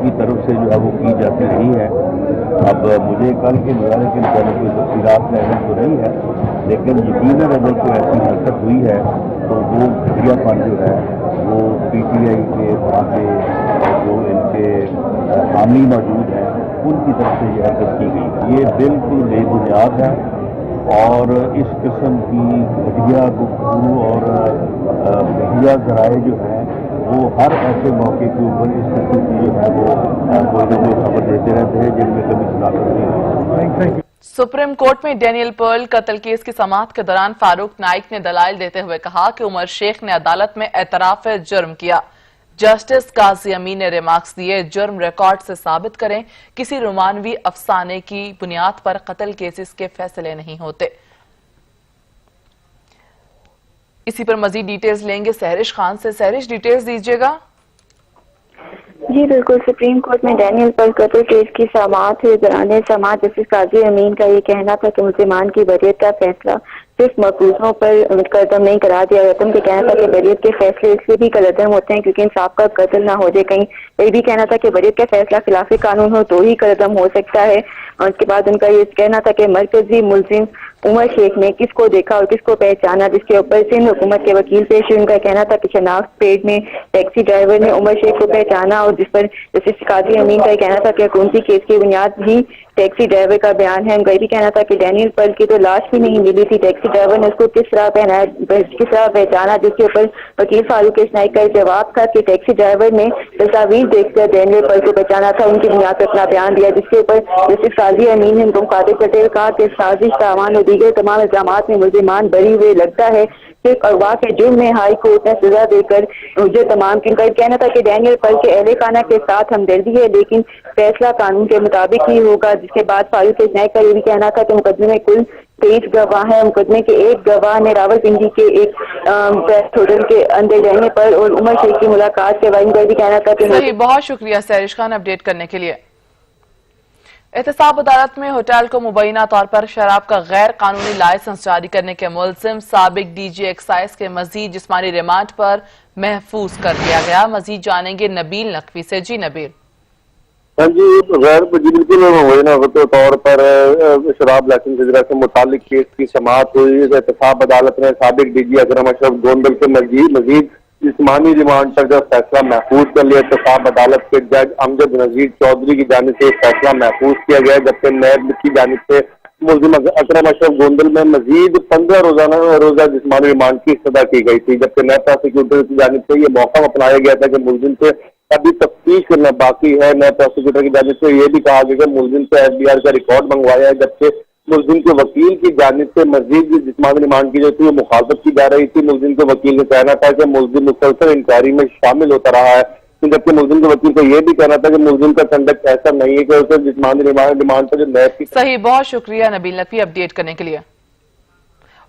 کی طرف سے جو ہے وہ کی جاتی رہی ہے. اب مجھے کل کے مظاہرے کے متعلق کوئی تفصیلات کا علم تو نہیں ہے، لیکن یقیناً اگر کوئی ایسی حرکت ہوئی ہے تو وہ گھٹیا پن جو ہے وہ PTI کے وہاں کے جو ان کے حامی موجود ہیں ان کی طرف سے یہ حرکت کی گئی. یہ بالکل بے بنیاد ہے اور اس قسم کی گھٹیا گفتگو اور گھٹیا ذرائع جو ہیں وہ ہر ایسے موقع کے اوپر اس قسم کی جو ہے وہ کوئی نہ کوئی خبر دیتے رہتے ہیں جن میں کبھی صداقت نہیں ہوتی. سپریم کورٹ میں ڈینیل پرل قتل کیس کی سماعت کے دوران فاروق نائک نے دلائل دیتے ہوئے کہا کہ عمر شیخ نے عدالت میں اعتراف جرم کیا. جسٹس قاضی امین نے ریمارکس دیے جرم ریکارڈ سے ثابت کریں، کسی رومانوی افسانے کی بنیاد پر قتل کیسز کے فیصلے نہیں ہوتے. اسی پر مزید ڈیٹیلز لیں گے سہرش خان سے. سہرش ڈیٹیلز دیجیے گا. جی بالکل، سپریم کورٹ میں ڈینیل پرل قتل کیس کی سماعت ہوئی. دوران سماعت جسٹس قاضی امین کا یہ کہنا تھا کہ ملزمان کی بریت کا فیصلہ صرف مقبوضوں پر قدم نہیں قرار دیا جاتا. ان کا کہنا تھا کہ بریت کے فیصلے اس لیے بھی قدم ہوتے ہیں کیونکہ انصاف کا قتل نہ ہو جائے. کہیں یہ بھی کہنا تھا کہ بریت کا فیصلہ خلاف قانون ہو تو ہی قدم ہو سکتا ہے. اور اس کے بعد ان کا یہ کہنا تھا کہ مرکزی ملزم عمر شیخ نے کس کو دیکھا اور کس کو پہچانا، جس کے اوپر سندھ حکومت کے وکیل پیش ہوئے. ان کا کہنا تھا کہ شناخت پیڈ میں ٹیکسی ڈرائیور نے عمر شیخ کو پہچانا، اور جس پر جسٹس قاضی امین کا کہنا تھا کہ حکومتی کیس کی بنیاد بھی ٹیکسی ڈرائیور کا بیان ہے. ان کا یہ بھی کہنا تھا کہ ڈینیل پرل کی تو لاش بھی نہیں ملی تھی، ٹیکسی ڈرائیور نے اس کو کس طرح پہچانا، جس کے اوپر وکیل فاروق نائک کا جواب تھا کہ ٹیکسی ڈرائیور نے تصاویر دیکھ کر ڈینیل پرل کو پہچانا تھا. ان کی بنیاد پر اپنا بیان دیا، جس کے اوپر جسٹس قاضی امین نے ان کو مخاطب کرتے ہوئے کہا کہ سازش، تاوان اور دیگر تمام الزامات میں ملزمان بری ہوئے لگتا ہے. صرف اغوا کے جرم میں ہائی کورٹ نے سزا دے کر مجھے تمام کی. ان کا کہنا تھا کہ ڈینیل پرل کے اہل خانہ کے ساتھ ہمدردی ہے لیکن فیصلہ قانون کے مطابق ہی ہوگا. جس کے بعد فاروق نائک کا یہ بھی کہنا تھا کہ مقدمے میں کل 23 گواہ ہیں. مقدمے کے ایک گواہ نے راولپنڈی کے ایک ہوٹل کے اندر رہنے پر اور عمر شیخ کی ملاقات کے بارے میں بھی کہنا تھا کہ صحیح، بہت شکریہ سہرش خان اپڈیٹ کرنے کے لیے. احتساب عدالت میں ہوٹل کو مبینہ طور پر شراب کا غیر قانونی لائسنس جاری کرنے کے ملزم سابق DG ایکسائز کے مزید جسمانی ریمانڈ پر محفوظ کر دیا گیا. مزید جانیں گے نبیل نقوی سے. جی نبیل. ہاں جی، غیر بالکل مبینہ طور پر شراب لائسنس اجرا سے متعلق کیس کی سماعت ہوئی. احتساب عدالت نے سابق DG اکرم اشرف گوندل کے مزید جسمانی ریمانڈ پر جو فیصلہ محفوظ کر لیا. احتساب عدالت کے جج امجد نذیر چودھری کی جانب سے فیصلہ محفوظ کیا گیا، جبکہ نیب کی جانب سے ملزم اکرم اشرف گوندل میں مزید 15 روزہ جسمانی ریمانڈ کی استدعا کی گئی تھی. جبکہ نیب پروسیکیوٹر کی جانب سے یہ موقع اپنایا گیا تھا کہ ملزم سے ابھی تفتیش کرنا باقی ہے. نیب پروسیکیوٹر کی جانب سے یہ بھی کہا گیا کہ ملزم سے FBR کا ریکارڈ منگوایا ہے، جبکہ ملزم کے وکیل کی جانب سے مزید جسمانی ریمانڈ کی جو تھی وہ مخالفت کی جا رہی تھی. ملزم کے وکیل نے کہنا تھا کہ ملزم مسلسل انکوائری میں شامل ہوتا رہا ہے، جبکہ ملزم کے وکیل کو یہ بھی کہنا تھا کہ ملزم کا کنڈکٹ ایسا نہیں ہے کہ اسے جسمانی ریمانڈ پر جو نیب کی. صحیح، بہت شکریہ نبیل نقوی اپڈیٹ کرنے کے لیے.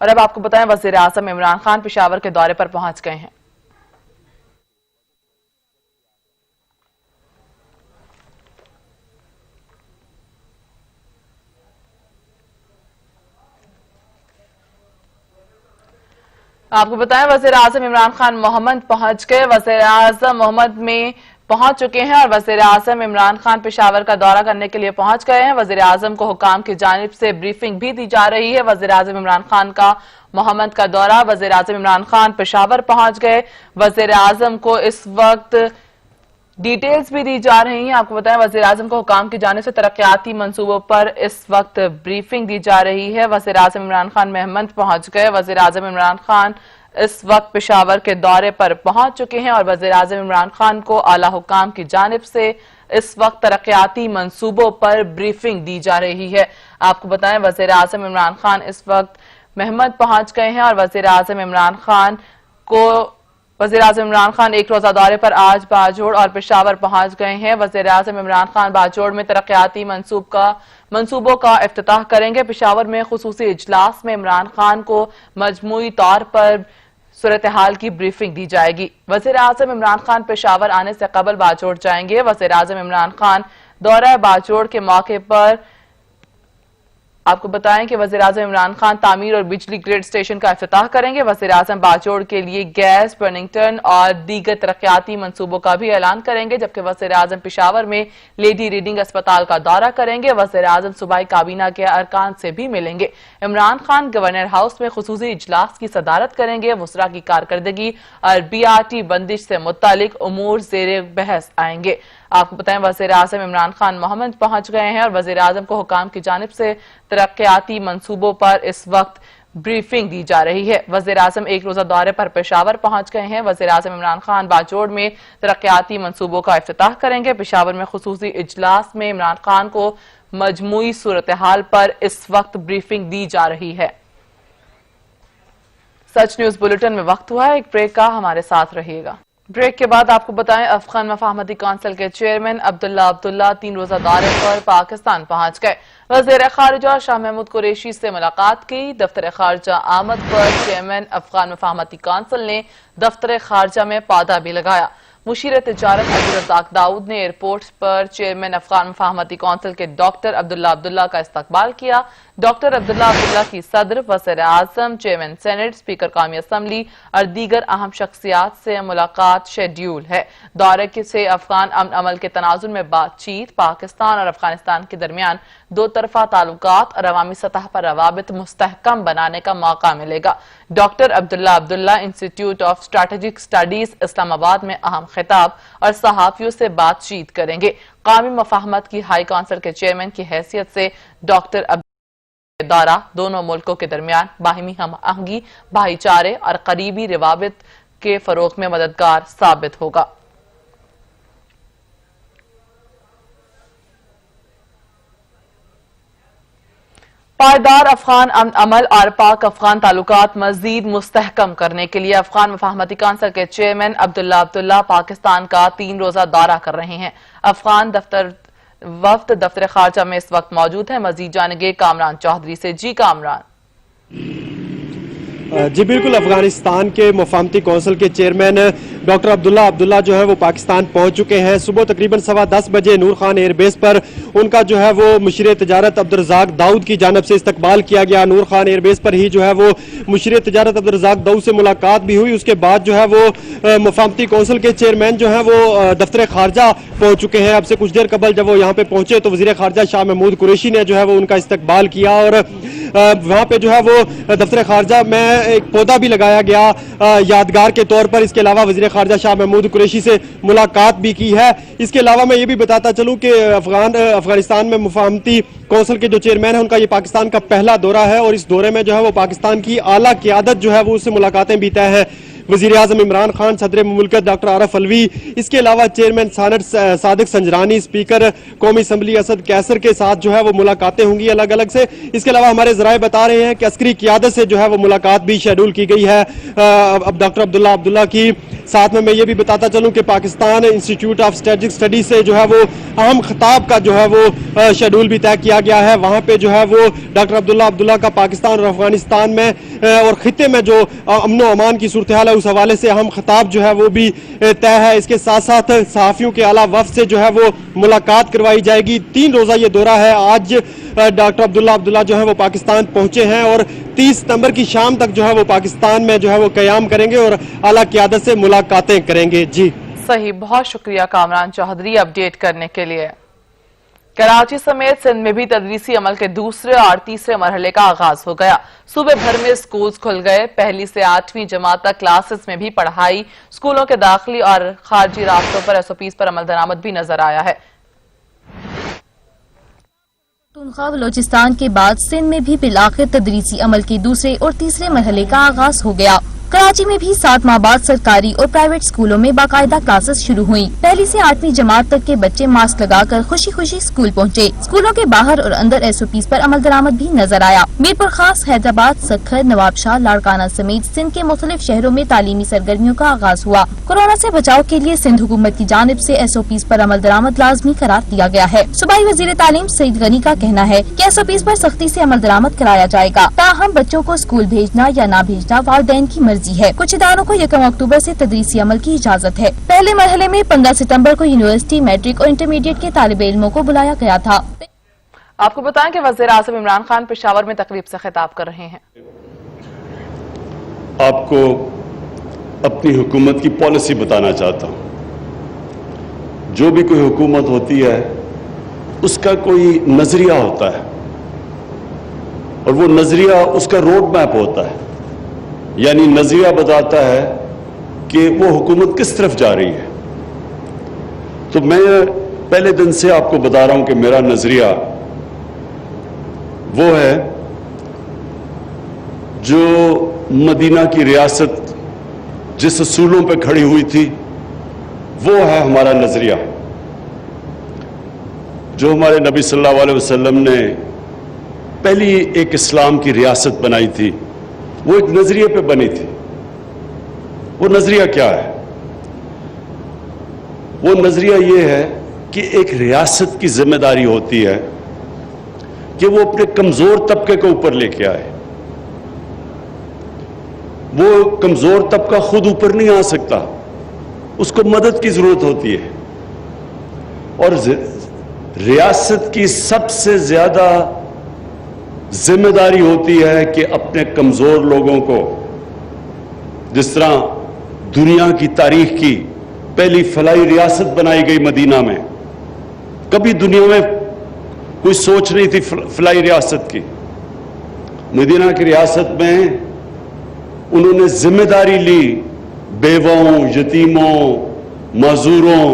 اور اب آپ کو بتائیں وزیر اعظم عمران خان پشاور کے دورے پر پہنچ گئے ہیں. آپ کو بتائیں وزیر اعظم عمران خان محمد پہنچ گئے. وزیر اعظم محمد میں پہنچ چکے ہیں اور وزیر اعظم عمران خان پشاور کا دورہ کرنے کے لیے پہنچ گئے ہیں. وزیر اعظم کو حکام کی جانب سے بریفنگ بھی دی جا رہی ہے. وزیر اعظم عمران خان کا محمد کا دورہ. وزیر اعظم عمران خان پشاور پہنچ گئے. وزیر اعظم کو اس وقت ڈیٹیلز بھی دی جا رہی ہیں. آپ کو بتائیں وزیر اعظم کو حکام کی جانب سے ترقیاتی منصوبوں پر اس وقت بریفنگ دی جا رہی ہے. وزیر اعظم عمران خان محمد پہنچ گئے. وزیر اعظم عمران خان اس وقت پشاور کے دورے پر پہنچ چکے ہیں اور وزیر اعظم عمران خان کو اعلیٰ حکام کی جانب سے اس وقت ترقیاتی منصوبوں پر بریفنگ دی جا رہی ہے. آپ کو بتائیں وزیر اعظم عمران خان اس وقت محمد پہنچ گئے ہیں اور وزیر اعظم عمران خان ایک روزہ دورے پر آج باجوڑ اور پشاور پہنچ گئے ہیں. وزیر اعظم عمران خان باجوڑ میں ترقیاتی منصوبوں کا افتتاح کریں گے. پشاور میں خصوصی اجلاس میں عمران خان کو مجموعی طور پر صورتحال کی بریفنگ دی جائے گی. وزیر اعظم عمران خان پشاور آنے سے قبل باجوڑ جائیں گے. وزیر اعظم عمران خان دورہ باجوڑ کے موقع پر آپ کو بتائیں کہ وزیراعظم عمران خان تعمیر اور بجلی گریڈ اسٹیشن کا افتتاح کریں گے۔ وزیراعظم باجوڑ کے لیے گیس، برننگٹن اور دیگر ترقیاتی منصوبوں کا بھی اعلان کریں گے، جبکہ وزیراعظم پشاور میں لیڈی ریڈنگ اسپتال کا دورہ کریں گے۔ وزیراعظم صوبائی کابینہ کے ارکان سے بھی ملیں گے۔ عمران خان گورنر ہاؤس میں خصوصی اجلاس کی صدارت کریں گے۔ وزراء کی کارکردگی اور BRT بندش سے متعلق امور زیر بحث آئیں گے۔ آپ کو بتائیں وزیراعظم عمران خان محمد پہنچ گئے ہیں اور وزیراعظم کو حکام کی جانب سے ترقیاتی منصوبوں پر اس وقت بریفنگ دی جا رہی ہے۔ وزیراعظم ایک روزہ دورے پر پشاور پہنچ گئے ہیں۔ وزیراعظم عمران خان باجوڑ میں ترقیاتی منصوبوں کا افتتاح کریں گے۔ پشاور میں خصوصی اجلاس میں عمران خان کو مجموعی صورتحال پر اس وقت بریفنگ دی جا رہی ہے۔ سچ نیوز بلیٹن میں وقت ہوا ہے ایک بریک کا، ہمارے ساتھ رہیے گا۔ بریک کے بعد آپ کو بتائیں افغان مفاہمتی کونسل کے چیئرمین عبداللہ 3 روزہ دورے پر پاکستان پہنچ گئے۔ وزیر خارجہ شاہ محمود قریشی سے ملاقات کی۔ دفتر خارجہ آمد پر چیئرمین افغان مفاہمتی کونسل نے دفتر خارجہ میں پودا بھی لگایا۔ مشیر تجارت عبدالرزاق داؤد نے ایئرپورٹ پر چیئرمین افغان مفاہمتی کونسل کے ڈاکٹر عبداللہ کا استقبال کیا۔ ڈاکٹر عبداللہ کی صدر، وزیر اعظم، چیئرمین سینٹ، اسپیکر قومی اسمبلی اور دیگر اہم شخصیات سے ملاقات شیڈیول ہے۔ دورے سے افغان امن عمل کے تناظر میں بات چیت، پاکستان اور افغانستان کے درمیان دو طرفہ تعلقات اور عوامی سطح پر روابط مستحکم بنانے کا موقع ملے گا۔ Doctor Abdullah institute of strategic studies Islamabad میں اہم خطاب اور صحافیوں سے بات چیت کریں گے۔ قومی مفاہمت کی ہائی کونسل کے چیئرمین کی حیثیت سے ڈاکٹر دورہ دونوں ملکوں کے درمیان باہمی ہم آہنگی، بھائی چارے اور قریبی روابط کے فروغ میں مددگار ثابت ہوگا۔ پائیدار افغان امن عمل اور پاک افغان تعلقات مزید مستحکم کرنے کے لیے افغان مفاہمتی کونسل کے چیئرمین عبداللہ پاکستان کا 3 روزہ دورہ کر رہے ہیں۔ افغان وفد دفتر خارجہ میں اس وقت موجود ہے۔ مزید جانیں گے کامران چودھری سے۔ جی کامران۔ جی بالکل، افغانستان کے مفاہمتی کونسل کے چیئرمین ڈاکٹر عبداللہ جو ہے وہ پاکستان پہنچ چکے ہیں۔ صبح تقریباً 10:15 بجے نور خان ایئر بیس پر ان کا جو ہے وہ مشیر تجارت عبدالرزاق داؤد کی جانب سے استقبال کیا گیا۔ نور خان ایئر بیس پر ہی جو ہے وہ مشیر تجارت عبدالرزاق داؤد سے ملاقات بھی ہوئی۔ اس کے بعد جو ہے وہ مفاہمتی کونسل کے چیئرمین جو ہیں وہ دفتر خارجہ پہنچ چکے ہیں۔ اب سے کچھ دیر قبل جب وہ یہاں پہ پہنچے تو وزیر خارجہ شاہ محمود قریشی نے جو ہے وہ ان کا استقبال کیا اور وہاں پہ جو ہے وہ دفتر خارجہ میں ایک پودا بھی لگایا گیا یادگار کے طور پر۔ اس کے علاوہ وزیر خارجہ شاہ محمود قریشی سے ملاقات بھی کی ہے۔ اس کے علاوہ میں یہ بھی بتاتا چلوں کہ افغانستان میں مفاہمتی کونسل کے جو چیئرمین ہیں ان کا یہ پاکستان کا پہلا دورہ ہے اور اس دورے میں جو ہے وہ پاکستان کی اعلیٰ قیادت جو ہے وہ اس سے ملاقاتیں بھی طے ہیں۔ وزیر اعظم عمران خان، صدر مملکت ڈاکٹر عارف الوی، اس کے علاوہ chairman senate Sadiq Sanjrani, speaker قومی اسمبلی اسد کیسر کے ساتھ جو ہے وہ ملاقاتیں ہوں گی الگ الگ سے۔ اس کے علاوہ ہمارے ذرائع بتا رہے ہیں کہ عسکری قیادت سے جو ہے وہ ملاقات بھی شیڈول کی گئی ہے اب ڈاکٹر عبداللہ کی۔ ساتھ میں یہ بھی بتاتا چلوں کہ Pakistan institute of strategic studies سے جو ہے وہ اہم خطاب کا جو ہے وہ شیڈول بھی طے کیا گیا ہے۔ وہاں پہ جو ہے وہ ڈاکٹر عبداللہ کا پاکستان اور افغانستان میں اور خطے میں جو امن و امان کی صورتحال ہے اس حوالے سے اہم خطاب جو ہے وہ بھی طے ہے۔ اس کے ساتھ ساتھ صحافیوں کے اعلیٰ وفد سے جو ہے وہ ملاقات کروائی جائے گی۔ 3 روزہ یہ دورہ ہے۔ آج ڈاکٹر عبداللہ جو ہے وہ پاکستان پہنچے ہیں اور 30 ستمبر کی شام تک جو ہے وہ پاکستان میں جو ہے وہ قیام کریں گے اور اعلیٰ قیادت سے ملاقاتیں کریں گے۔ جی صحیح، بہت شکریہ کامران چودھری اپڈیٹ کرنے کے لیے۔ کراچی سمیت سندھ میں بھی تدریسی عمل کے دوسرے اور تیسرے مرحلے کا آغاز ہو گیا۔ صوبے بھر میں سکولز کھل گئے۔ 1 سے 8ویں جماعت تک کلاسز میں بھی پڑھائی۔ سکولوں کے داخلی اور خارجی راستوں پر SOPs پر عمل درآمد بھی نظر آیا ہے۔ پختونخوا بلوچستان کے بعد سندھ میں بھی بالآخر تدریسی عمل کے دوسرے اور تیسرے مرحلے کا آغاز ہو گیا۔ کراچی میں بھی 7 ماہ بعد سرکاری اور پرائیویٹ سکولوں میں باقاعدہ کلاسز شروع ہوئیں۔ 1 سے 8ویں جماعت تک کے بچے ماسک لگا کر خوشی خوشی سکول پہنچے۔ سکولوں کے باہر اور اندر SOPs پر عمل درآمد بھی نظر آیا۔ میرپور خاص، حیدرآباد، سکھر، نواب شاہ، لاڑکانہ سمیت سندھ کے مختلف شہروں میں تعلیمی سرگرمیوں کا آغاز ہوا۔ کورونا سے بچاؤ کے لیے سندھ حکومت کی جانب سے SOPs پر عمل درآمد لازمی قرار دیا گیا ہے۔ صوبائی وزیر تعلیم سعید غنی کا کہنا ہے کہ SOPs پر سختی سے عمل درآمد کرایا جائے گا، تاہم بچوں کو سکول بھیجنا یا نہ بھیجنا والدین کی مرضی ہے۔ کچھ اداروں کو 1 اکتوبر سے تدریسی عمل کی اجازت ہے۔ پہلے مرحلے میں 15 ستمبر کو یونیورسٹی، میٹرک اور انٹرمیڈیٹ کے طالب علموں کو بلایا گیا تھا۔ آپ کو بتائیں کہ وزیر اعظم عمران خان پشاور میں تقریب سے خطاب کر رہے ہیں. آپ کو اپنی حکومت کی پالیسی بتانا چاہتا ہوں. جو بھی کوئی حکومت ہوتی ہے اس کا کوئی نظریہ ہوتا ہے اور وہ نظریہ اس کا روڈ میپ ہوتا ہے, یعنی نظریہ بتاتا ہے کہ وہ حکومت کس طرف جا رہی ہے. تو میں پہلے دن سے آپ کو بتا رہا ہوں کہ میرا نظریہ وہ ہے جو مدینہ کی ریاست جس اصولوں پہ کھڑی ہوئی تھی وہ ہے ہمارا نظریہ. جو ہمارے نبی صلی اللہ علیہ وسلم نے پہلی ایک اسلام کی ریاست بنائی تھی وہ ایک نظریے پہ بنی تھی. وہ نظریہ کیا ہے؟ وہ نظریہ یہ ہے کہ ایک ریاست کی ذمہ داری ہوتی ہے کہ وہ اپنے کمزور طبقے کو اوپر لے کے آئے. وہ کمزور طبقہ خود اوپر نہیں آ سکتا, اس کو مدد کی ضرورت ہوتی ہے. اور ریاست کی سب سے زیادہ ذمہ داری ہوتی ہے کہ اپنے کمزور لوگوں کو, جس طرح دنیا کی تاریخ کی پہلی فلاحی ریاست بنائی گئی مدینہ میں, کبھی دنیا میں کوئی سوچ نہیں تھی فلاحی ریاست کی. مدینہ کی ریاست میں انہوں نے ذمہ داری لی بیووں, یتیموں, معذوروں,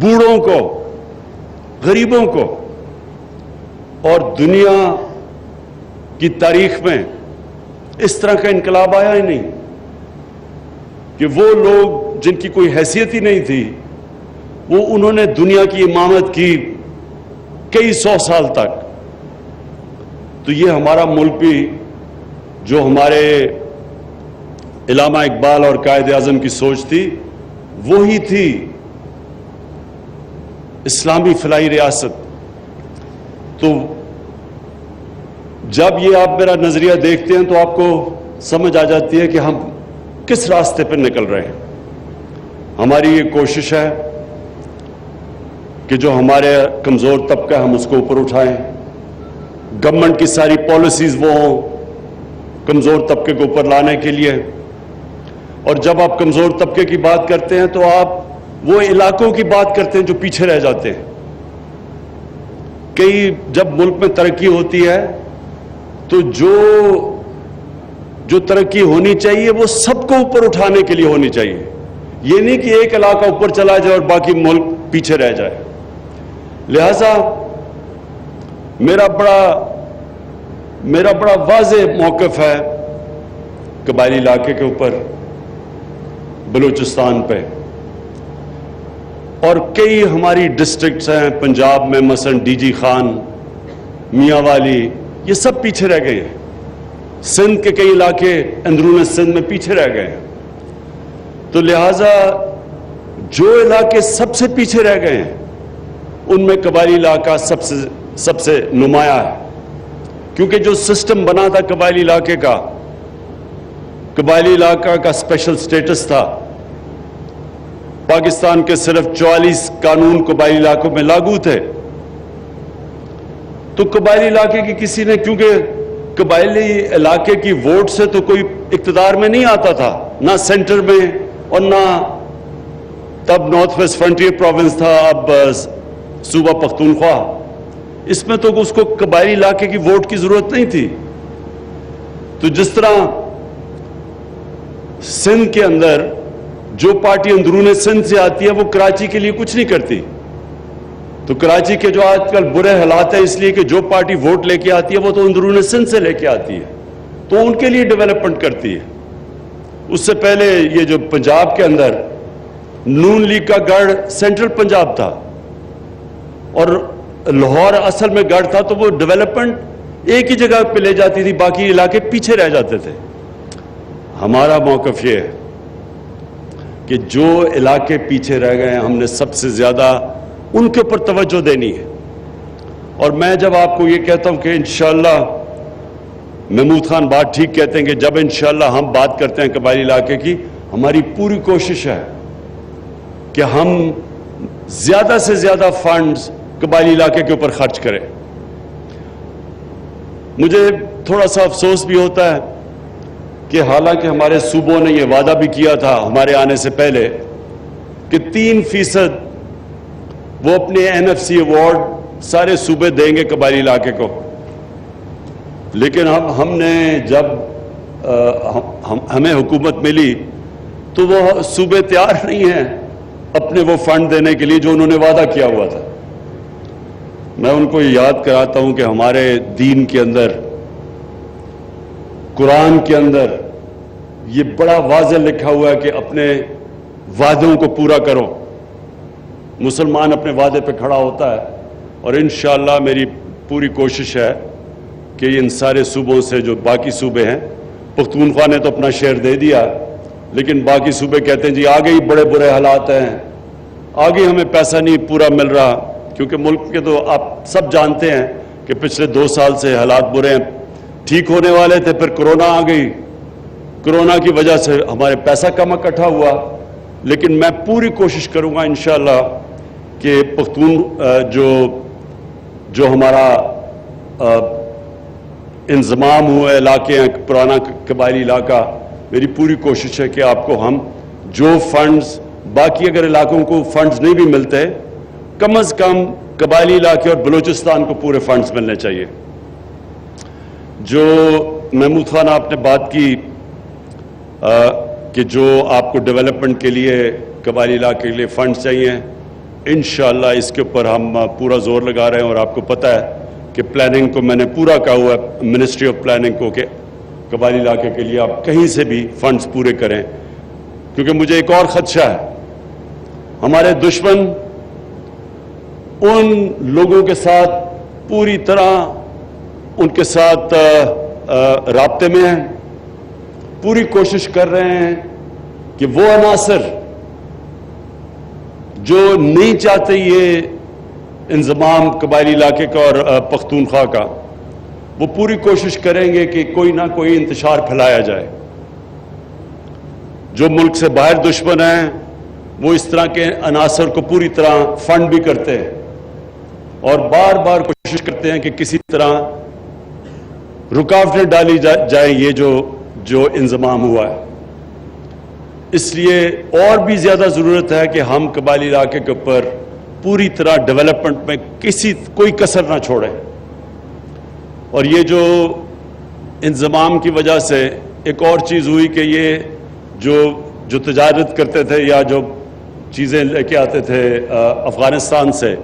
بوڑھوں کو, غریبوں کو. اور دنیا کی تاریخ میں اس طرح کا انقلاب آیا ہی نہیں کہ وہ لوگ جن کی کوئی حیثیت ہی نہیں تھی وہ انہوں نے دنیا کی امامت کی کئی سو سال تک. تو یہ ہمارا ملک بھی جو ہمارے علامہ اقبال اور قائد اعظم کی سوچ تھی وہی تھی اسلامی فلاحی ریاست. تو جب یہ آپ میرا نظریہ دیکھتے ہیں تو آپ کو سمجھ آ جاتی ہے کہ ہم کس راستے پر نکل رہے ہیں. ہماری یہ کوشش ہے کہ جو ہمارے کمزور طبقہ ہم اس کو اوپر اٹھائیں. گورنمنٹ کی ساری پالیسیز وہ ہوں کمزور طبقے کو اوپر لانے کے لیے. اور جب آپ کمزور طبقے کی بات کرتے ہیں تو آپ وہ علاقوں کی بات کرتے ہیں جو پیچھے رہ جاتے ہیں. کئی جب ملک میں ترقی ہوتی ہے تو جو ترقی ہونی چاہیے وہ سب کو اوپر اٹھانے کے لیے ہونی چاہیے. یہ نہیں کہ ایک علاقہ اوپر چلا جائے اور باقی ملک پیچھے رہ جائے. لہذا میرا بڑا واضح موقف ہے قبائلی علاقے کے اوپر, بلوچستان پہ. اور کئی ہماری ڈسٹرکٹس ہیں پنجاب میں, مثلا ڈی جی خان, میاں والی, یہ سب پیچھے رہ گئے ہیں. سندھ کے کئی علاقے اندرون سندھ میں پیچھے رہ گئے ہیں. تو لہٰذا جو علاقے سب سے پیچھے رہ گئے ہیں ان میں قبائلی علاقہ سب سے نمایاں ہے. کیونکہ جو سسٹم بنا تھا قبائلی علاقے کا, قبائلی علاقہ کا اسپیشل سٹیٹس تھا. پاکستان کے صرف 44 قانون قبائلی علاقوں میں لاگو تھے. تو قبائلی علاقے کی کسی نے, کیونکہ قبائلی علاقے کی ووٹ سے تو کوئی اقتدار میں نہیں آتا تھا, نہ سینٹر میں اور نہ تب نارتھ ویسٹ فرنٹیئر پروونس تھا, اب صوبہ پختونخوا. اس میں تو اس کو قبائلی علاقے کی ووٹ کی ضرورت نہیں تھی. تو جس طرح سندھ کے اندر جو پارٹی اندرون سندھ سے آتی ہے وہ کراچی کے لیے کچھ نہیں کرتی. تو کراچی کے جو آج کل برے حالات ہیں اس لیے کہ جو پارٹی ووٹ لے کے آتی ہے وہ تو اندرون سندھ سے لے کے آتی ہے, تو ان کے لیے ڈیولپمنٹ کرتی ہے. اس سے پہلے یہ جو پنجاب کے اندر نون لیگ کا گڑھ سینٹرل پنجاب تھا اور لاہور اصل میں گڑھ تھا, تو وہ ڈیولپمنٹ ایک ہی جگہ پہ لے جاتی تھی, باقی علاقے پیچھے رہ جاتے تھے. ہمارا موقف یہ ہے کہ جو علاقے پیچھے رہ گئے ہیں ہم نے سب سے زیادہ ان کے اوپر توجہ دینی ہے. اور میں جب آپ کو یہ کہتا ہوں کہ انشاءاللہ, محمود خان بات ٹھیک کہتے ہیں کہ جب انشاءاللہ ہم بات کرتے ہیں قبائلی علاقے کی, ہماری پوری کوشش ہے کہ ہم زیادہ سے زیادہ فنڈز قبائلی علاقے کے اوپر خرچ کریں. مجھے تھوڑا سا افسوس بھی ہوتا ہے کہ حالانکہ ہمارے صوبوں نے یہ وعدہ بھی کیا تھا ہمارے آنے سے پہلے کہ 3% وہ اپنے NFC ایوارڈ سارے صوبے دیں گے قبائلی علاقے کو، لیکن ہم نے جب ہمیں حکومت ملی تو وہ صوبے تیار نہیں ہیں اپنے وہ فنڈ دینے کے لیے جو انہوں نے وعدہ کیا ہوا تھا۔ میں ان کو یاد کراتا ہوں کہ ہمارے دین کے اندر، قرآن کے اندر یہ بڑا واضح لکھا ہوا ہے کہ اپنے وعدوں کو پورا کرو۔ مسلمان اپنے وعدے پہ کھڑا ہوتا ہے، اور انشاءاللہ میری پوری کوشش ہے کہ ان سارے صوبوں سے جو باقی صوبے ہیں، پختونخوا نے تو اپنا شیئر دے دیا، لیکن باقی صوبے کہتے ہیں جی آگے ہی بڑے برے حالات ہیں، آگے ہمیں پیسہ نہیں پورا مل رہا، کیونکہ ملک کے تو آپ سب جانتے ہیں کہ پچھلے 2 سال سے حالات برے ہیں، ٹھیک ہونے والے تھے، پھر کرونا آ گئی، کرونا کی وجہ سے ہمارے پیسہ کم اکٹھا ہوا، لیکن میں پوری کوشش کروں گا انشاءاللہ کہ پختون جو ہمارا انضمام ہوئے علاقے ہیں، پرانا قبائلی علاقہ، میری پوری کوشش ہے کہ آپ کو ہم جو فنڈز، باقی اگر علاقوں کو فنڈز نہیں بھی ملتے، کم از کم قبائلی علاقے اور بلوچستان کو پورے فنڈز ملنے چاہیے۔ جو محمود خان آپ نے بات کی کہ جو آپ کو ڈیولپمنٹ کے لیے قبائلی علاقے کے لیے فنڈز چاہیے، انشاءاللہ اس کے اوپر ہم پورا زور لگا رہے ہیں، اور آپ کو پتہ ہے کہ پلاننگ کو میں نے پورا کہا ہوا ہے منسٹری آف پلاننگ کو کہ قبائلی علاقے کے لیے آپ کہیں سے بھی فنڈز پورے کریں، کیونکہ مجھے ایک اور خدشہ ہے، ہمارے دشمن ان لوگوں کے ساتھ پوری طرح ان کے ساتھ رابطے میں ہیں، پوری کوشش کر رہے ہیں کہ وہ عناصر جو نہیں چاہتے یہ انضمام قبائلی علاقے کا اور پختونخوا کا، وہ پوری کوشش کریں گے کہ کوئی نہ کوئی انتشار پھیلایا جائے۔ جو ملک سے باہر دشمن ہیں وہ اس طرح کے عناصر کو پوری طرح فنڈ بھی کرتے ہیں، اور بار بار کوشش کرتے ہیں کہ کسی طرح رکاوٹیں ڈالی جائیں یہ جو انضمام ہوا ہے۔ اس لیے اور بھی زیادہ ضرورت ہے کہ ہم قبائلی علاقے کے اوپر پوری طرح ڈیولپمنٹ میں کوئی کسر نہ چھوڑیں، اور یہ جو انضمام کی وجہ سے ایک اور چیز ہوئی کہ یہ جو تجارت کرتے تھے یا جو چیزیں لے کے آتے تھے افغانستان سے،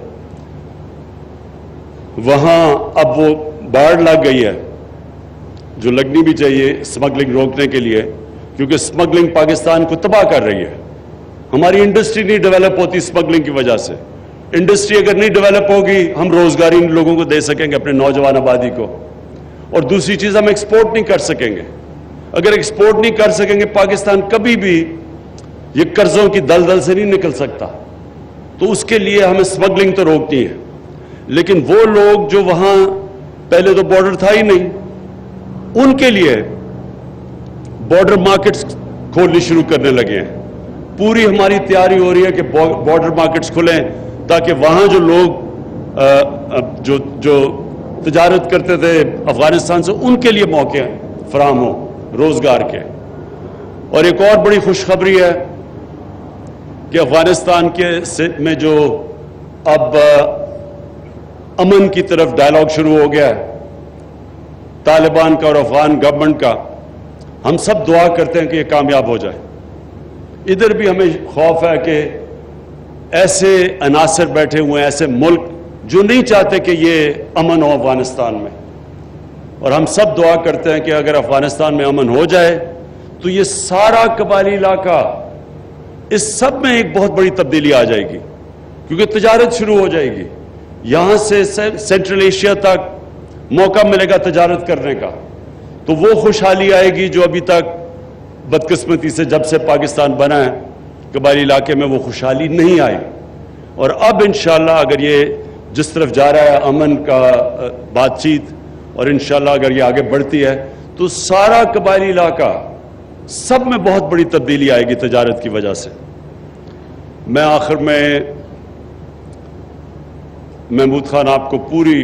وہاں اب وہ باڑ لگ گئی ہے جو لگنی بھی چاہیے اسمگلنگ روکنے کے لیے، کیونکہ اسمگلنگ پاکستان کو تباہ کر رہی ہے۔ ہماری انڈسٹری نہیں ڈیولپ ہوتی اسمگلنگ کی وجہ سے۔ انڈسٹری اگر نہیں ڈیولپ ہوگی ہم روزگاری ان لوگوں کو دے سکیں گے، اپنے نوجوان آبادی کو، اور دوسری چیز ہم ایکسپورٹ نہیں کر سکیں گے۔ اگر ایکسپورٹ نہیں کر سکیں گے پاکستان کبھی بھی یہ قرضوں کی دلدل سے نہیں نکل سکتا، تو اس کے لیے ہمیں اسمگلنگ تو روکنی ہے۔ لیکن وہ لوگ جو وہاں پہلے تو بارڈر تھا ہی نہیں، ان کے لیے بارڈر مارکیٹس کھولنی شروع کرنے لگے ہیں۔ پوری ہماری تیاری ہو رہی ہے کہ بارڈر مارکیٹس کھلیں تاکہ وہاں جو لوگ جو تجارت کرتے تھے افغانستان سے ان کے لیے موقع فراہم ہو روزگار کے۔ اور ایک اور بڑی خوشخبری ہے کہ افغانستان میں جو اب امن کی طرف ڈائلاگ شروع ہو گیا ہے طالبان کا اور افغان گورنمنٹ کا، ہم سب دعا کرتے ہیں کہ یہ کامیاب ہو جائے۔ ادھر بھی ہمیں خوف ہے کہ ایسے عناصر بیٹھے ہوئے ہیں، ایسے ملک جو نہیں چاہتے کہ یہ امن ہو افغانستان میں، اور ہم سب دعا کرتے ہیں کہ اگر افغانستان میں امن ہو جائے تو یہ سارا قبائلی علاقہ، اس سب میں ایک بہت بڑی تبدیلی آ جائے گی، کیونکہ تجارت شروع ہو جائے گی، یہاں سے سینٹرل ایشیا تک موقع ملے گا تجارت کرنے کا، تو وہ خوشحالی آئے گی جو ابھی تک بدقسمتی سے جب سے پاکستان بنا ہے قبائلی علاقے میں وہ خوشحالی نہیں آئی۔ اور اب انشاءاللہ اگر یہ جس طرف جا رہا ہے امن کا بات چیت، اور انشاءاللہ اگر یہ آگے بڑھتی ہے تو سارا قبائلی علاقہ سب میں بہت بڑی تبدیلی آئے گی تجارت کی وجہ سے۔ میں آخر میں محمود خان آپ کو پوری